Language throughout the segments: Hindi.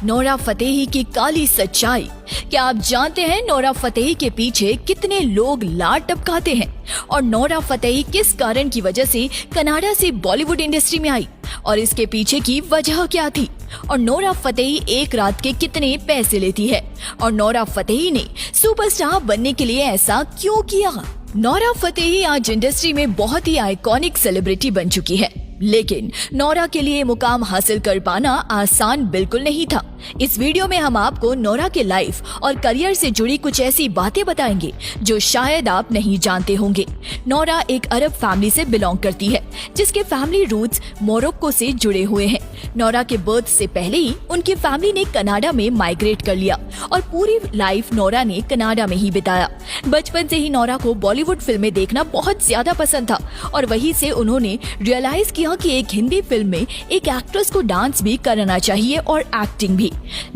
नोरा फतेही की काली सच्चाई। क्या आप जानते हैं नोरा फतेही के पीछे कितने लोग लार टपकाते हैं और नोरा फतेही किस कारण की वजह से कनाडा से बॉलीवुड इंडस्ट्री में आई और इसके पीछे की वजह क्या थी और नोरा फतेही एक रात के कितने पैसे लेती है और नोरा फतेही ने सुपरस्टार बनने के लिए ऐसा क्यों किया। नोरा फतेही आज इंडस्ट्री में बहुत ही आइकॉनिक सेलिब्रिटी बन चुकी है, लेकिन नोरा के लिए मुकाम हासिल कर पाना आसान बिल्कुल नहीं था। इस वीडियो में हम आपको नोरा के लाइफ और करियर से जुड़ी कुछ ऐसी बातें बताएंगे जो शायद आप नहीं जानते होंगे। नोरा एक अरब फैमिली से बिलोंग करती है जिसके फैमिली रूट्स मोरक्को से जुड़े हुए हैं। नोरा के बर्थ से पहले ही उनकी फैमिली ने कनाडा में माइग्रेट कर लिया और पूरी लाइफ नोरा ने कनाडा में ही बिताया। बचपन से ही नोरा को बॉलीवुड फिल्में देखना बहुत ज्यादा पसंद था और वहीं से उन्होंने रियलाइज किया कि एक हिंदी फिल्म में एक एक्ट्रेस को डांस भी करना चाहिए और एक्टिंग भी।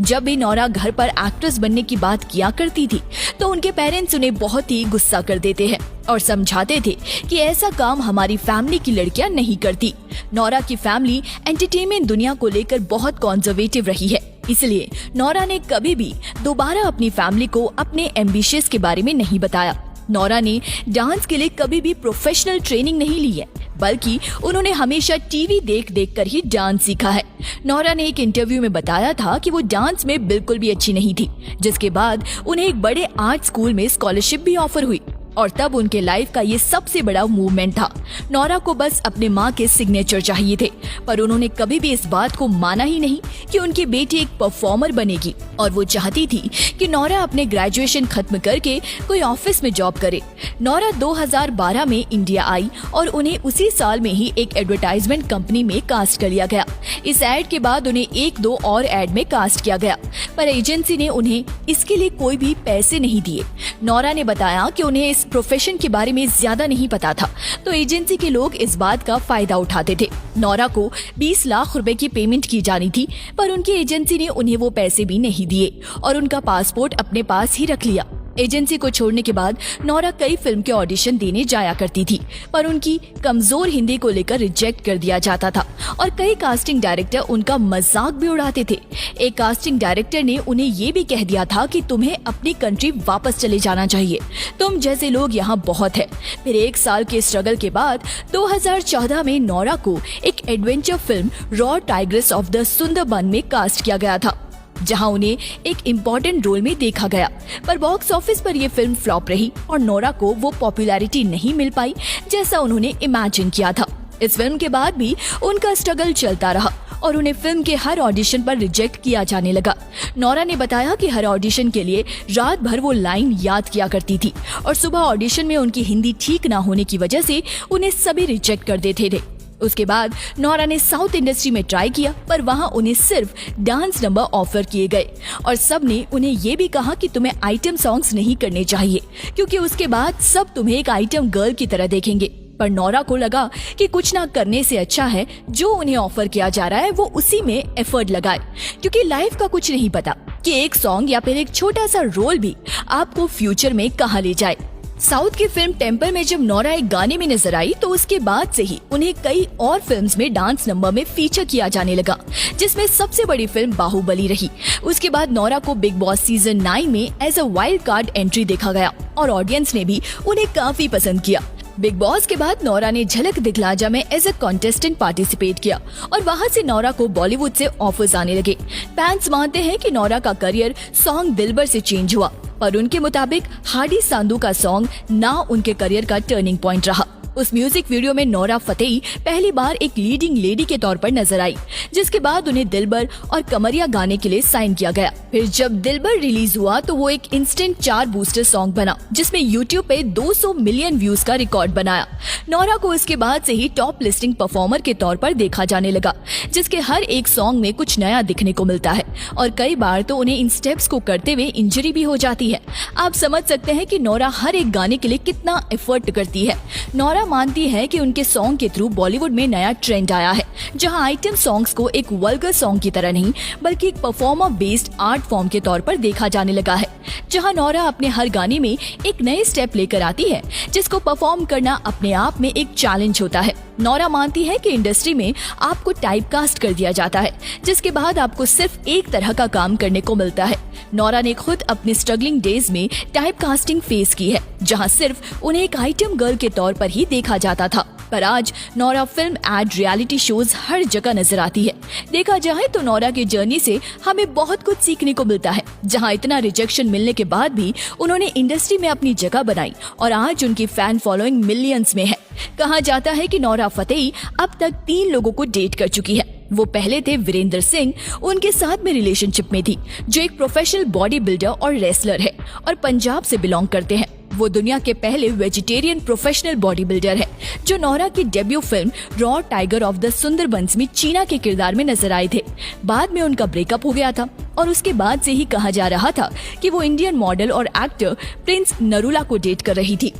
जब भी नोरा घर पर एक्ट्रेस बनने की बात किया करती थी तो उनके पेरेंट्स उन्हें बहुत ही गुस्सा कर देते हैं और समझाते थे कि ऐसा काम हमारी फैमिली की लड़कियां नहीं करती। नोरा की फैमिली एंटरटेनमेंट दुनिया को लेकर बहुत कंजर्वेटिव रही है, इसलिए नोरा ने कभी भी दोबारा अपनी फैमिली को अपने एम्बिशंस के बारे में नहीं बताया। नोरा ने डांस के लिए कभी भी प्रोफेशनल ट्रेनिंग नहीं ली है, बल्कि उन्होंने हमेशा टीवी देख देख कर ही डांस सीखा है। नोरा ने एक इंटरव्यू में बताया था कि वो डांस में बिल्कुल भी अच्छी नहीं थी, जिसके बाद उन्हें एक बड़े आर्ट स्कूल में स्कॉलरशिप भी ऑफर हुई और तब उनके लाइफ का ये सबसे बड़ा मूवमेंट था। नोरा को बस अपने माँ के सिग्नेचर चाहिए थे, पर उन्होंने कभी भी इस बात को माना ही नहीं कि उनकी बेटी एक परफॉर्मर बनेगी और वो चाहती थी कि नोरा अपने ग्रेजुएशन खत्म करके कोई ऑफिस में जॉब करे। नोरा 2012 में इंडिया आई और उन्हें उसी साल में ही एक एडवर्टाइजमेंट कंपनी में कास्ट कर लिया गया। इस एड के बाद उन्हें एक दो और एड में कास्ट किया गया, पर एजेंसी ने उन्हें इसके लिए कोई भी पैसे नहीं दिए। नोरा ने बताया कि उन्हें इस प्रोफेशन के बारे में ज्यादा नहीं पता था, तो एजेंसी के लोग इस बात का फायदा उठाते थे। नोरा को 20 लाख रुपए की पेमेंट की जानी थी, पर उनकी एजेंसी ने उन्हें वो पैसे भी नहीं दिए और उनका पासपोर्ट अपने पास ही रख लिया। एजेंसी को छोड़ने के बाद नोरा कई फिल्म के ऑडिशन देने जाया करती थी, पर उनकी कमजोर हिंदी को लेकर रिजेक्ट कर दिया जाता था और कई कास्टिंग डायरेक्टर उनका मजाक भी उड़ाते थे। एक कास्टिंग डायरेक्टर ने उन्हें ये भी कह दिया था कि तुम्हें अपनी कंट्री वापस चले जाना चाहिए, तुम जैसे लोग यहाँ बहुत है। फिर 1 साल के स्ट्रगल के बाद 2014 में नोरा को एक adventure film raw tigress of the Sundarban में कास्ट किया गया था, जहां उन्हें एक इम्पोर्टेंट रोल में देखा गया, पर बॉक्स ऑफिस पर यह फिल्म फ्लॉप रही और नोरा को वो पॉपुलैरिटी नहीं मिल पाई जैसा उन्होंने इमेजिन किया था। इस फिल्म के बाद भी उनका स्ट्रगल चलता रहा और उन्हें फिल्म के हर ऑडिशन पर रिजेक्ट किया जाने लगा। नोरा ने बताया कि हर ऑडिशन के लिए रात भर वो लाइन याद किया करती थी और सुबह ऑडिशन में उनकी हिंदी ठीक ना होने की वजह से उन्हें सभी रिजेक्ट कर देते थे। उसके बाद नोरा ने साउथ इंडस्ट्री में ट्राई किया, पर वहां उन्हें सिर्फ डांस नंबर ऑफर किए गए और सब ने उन्हें ये भी कहा कि तुम्हें आइटम सॉन्ग्स नहीं करने चाहिए क्योंकि उसके बाद सब तुम्हें एक आइटम गर्ल की तरह देखेंगे। पर नोरा को लगा कि कुछ ना करने से अच्छा है जो उन्हें ऑफर किया जा रहा है वो उसी में एफर्ट लगाए, क्योंकि लाइफ का कुछ नहीं पता कि एक सॉन्ग या फिर एक छोटा सा रोल भी आपको फ्यूचर में कहाँ ले जाए। साउथ की फिल्म टेम्पल में जब नोरा एक गाने में नजर आई तो उसके बाद से ही उन्हें कई और फिल्म्स में डांस नंबर में फीचर किया जाने लगा, जिसमें सबसे बड़ी फिल्म बाहुबली रही। उसके बाद नोरा को बिग बॉस सीजन 9 में as a wild card entry देखा गया और ऑडियंस ने भी उन्हें काफी पसंद किया। बिग बॉस के बाद नोरा ने झलक दिखला जा में एज अ कॉन्टेस्टेंट पार्टिसिपेट किया और वहां से नोरा को बॉलीवुड से ऑफर्स आने लगे। फैंस मानते हैं कि नोरा का करियर सॉन्ग दिलबर से चेंज हुआ, पर उनके मुताबिक हाडी सांधू का सॉन्ग ना उनके करियर का टर्निंग पॉइंट रहा। उस म्यूजिक वीडियो में नोरा फतेही पहली बार एक लीडिंग लेडी के तौर पर नजर आई, जिसके बाद उन्हें दिलबर और कमरिया गाने के लिए साइन किया गया। फिर जब दिलबर रिलीज हुआ तो वो एक इंस्टेंट 4 बूस्टर सॉन्ग बना, जिसमें यूट्यूब पे 200 मिलियन व्यूज का रिकॉर्ड बनाया। नोरा को इसके बाद से ही टॉप लिस्टिंग परफॉर्मर के तौर पर देखा जाने लगा, जिसके हर एक सॉन्ग में कुछ नया दिखने को मिलता है और कई बार तो उन्हें इन स्टेप्स को करते हुए इंजरी भी हो जाती है। आप समझ सकते हैं कि नोरा हर एक गाने के लिए कितना एफर्ट करती है। नोरा नोरा मानती है कि उनके सॉन्ग के थ्रू बॉलीवुड में नया ट्रेंड आया है, जहां आइटम सॉन्ग्स को एक वल्गर सॉन्ग की तरह नहीं बल्कि एक परफॉर्मर बेस्ड आर्ट फॉर्म के तौर पर देखा जाने लगा है, जहां नोरा अपने हर गाने में एक नए स्टेप लेकर आती है जिसको परफॉर्म करना अपने आप में एक चैलेंज होता है। नोरा मानती है कि इंडस्ट्री में आपको टाइपकास्ट कर दिया जाता है, जिसके बाद आपको सिर्फ एक तरह का काम करने को मिलता है। नोरा ने खुद अपने स्ट्रगलिंग डेज में टाइपकास्टिंग फेस की है, जहां सिर्फ उन्हें एक आइटम गर्ल के तौर पर ही देखा जाता था, पर आज Nora film ad reality shows हर जगह नजर आती है। देखा जाए तो नोरा की जर्नी से हमें बहुत कुछ सीखने को मिलता है, जहां इतना रिजेक्शन मिलने के बाद भी उन्होंने इंडस्ट्री में अपनी जगह बनाई और आज उनकी फैन फॉलोइंग मिलियंस में है। कहा जाता है कि नोरा फतेही अब तक 3 लोगों को डेट कर चुकी है। वो पहले थे वीरेंद्र सिंह, उनके साथ में रिलेशनशिप में थी, जो एक प्रोफेशनल बॉडी बिल्डर और रेसलर है और पंजाब से बिलोंग करते हैं। वो दुनिया के पहले वेजिटेरियन प्रोफेशनल बॉडी बिल्डर है, जो नोरा की debut film raw tiger of the Sundarbans में चीना के किरदार में नजर आए थे। बाद में उनका ब्रेकअप हो गया था और उसके बाद से ही कहा जा रहा था कि वो इंडियन मॉडल और एक्टर प्रिंस नरूला को डेट कर रही थी।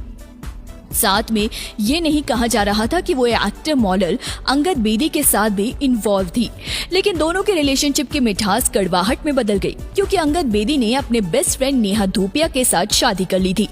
साथ में ये नहीं कहा जा रहा था कि वो एक्टर मॉडल अंगद बेदी के साथ भी इन्वॉल्व थी, लेकिन दोनों के रिलेशनशिप की मिठास कड़वाहट में बदल गई, क्योंकि अंगद बेदी ने अपने बेस्ट फ्रेंड नेहा धूपिया के साथ शादी कर ली थी।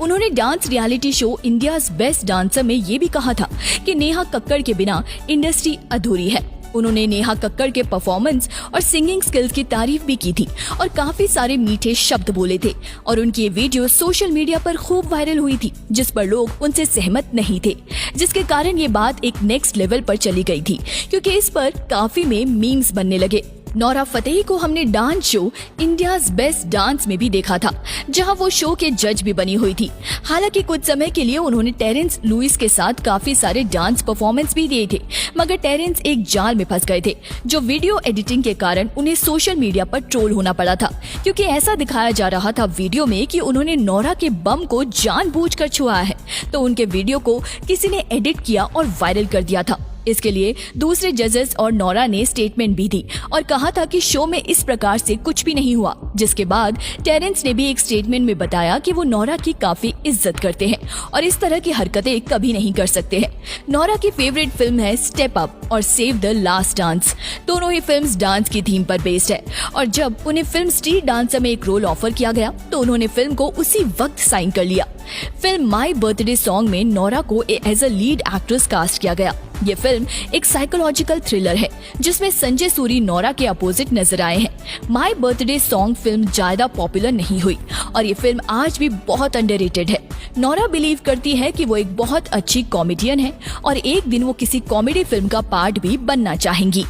उन्होंने dance reality show India's best dancer में ये भी कहा था कि नेहा कक्कड़ के बिना इंडस्ट्री अधूरी है। उन्होंने नेहा कक्कड़ के परफॉर्मेंस और सिंगिंग स्किल्स की तारीफ भी की थी और काफी सारे मीठे शब्द बोले थे और उनकी ये वीडियो सोशल मीडिया पर खूब वायरल हुई थी, जिस पर लोग उनसे सहमत नहीं थे, जिसके कारण ये बात एक नेक्स्ट लेवल पर चली गई थी, क्योंकि इस पर काफी में मीम्स बनने लगे। नोरा फतेही को हमने dance show India's best dance में भी देखा था, जहां वो शो के जज भी बनी हुई थी। हालांकि कुछ समय के लिए उन्होंने टेरेंस लुइस के साथ काफी सारे डांस परफॉर्मेंस भी दिए थे, मगर टेरेंस एक जाल में फंस गए थे, जो वीडियो एडिटिंग के कारण उन्हें सोशल मीडिया पर ट्रोल होना पड़ा था, क्योंकि ऐसा दिखाया जा रहा था वीडियो में कि उन्होंने नोरा के बम को जानबूझकर छुआ है, तो उनके वीडियो को किसी ने एडिट किया और वायरल कर दिया था। इसके लिए दूसरे जजेस और नोरा ने स्टेटमेंट भी दी और कहा था कि शो में इस प्रकार से कुछ भी नहीं हुआ, जिसके बाद टेरेंस ने भी एक स्टेटमेंट में बताया कि वो नोरा की काफी इज्जत करते हैं और इस तरह की हरकतें कभी नहीं कर सकते हैं। नोरा की फेवरेट फिल्म है स्टेप अप और सेव द लास्ट डांस। दोनों ही फिल्म्स डांस की थीम पर बेस्ड है और जब उन्हें फिल्म स्ट्रीट डांसर में एक रोल ऑफर किया गया तो उन्होंने फिल्म को उसी वक्त साइन कर लिया। फिल्म माई बर्थडे सॉन्ग में नोरा को as a lead actress cast किया गया। ये फिल्म एक साइकोलॉजिकल थ्रिलर है, जिसमें संजय सूरी नोरा के अपोजिट नजर आए हैं। माई बर्थडे सॉन्ग फिल्म ज्यादा पॉपुलर नहीं हुई और ये फिल्म आज भी बहुत अंडररेटेड है। नोरा बिलीव करती है कि वो एक बहुत अच्छी कॉमेडियन है और एक दिन वो किसी कॉमेडी फिल्म का पार्ट भी बनना चाहेंगी।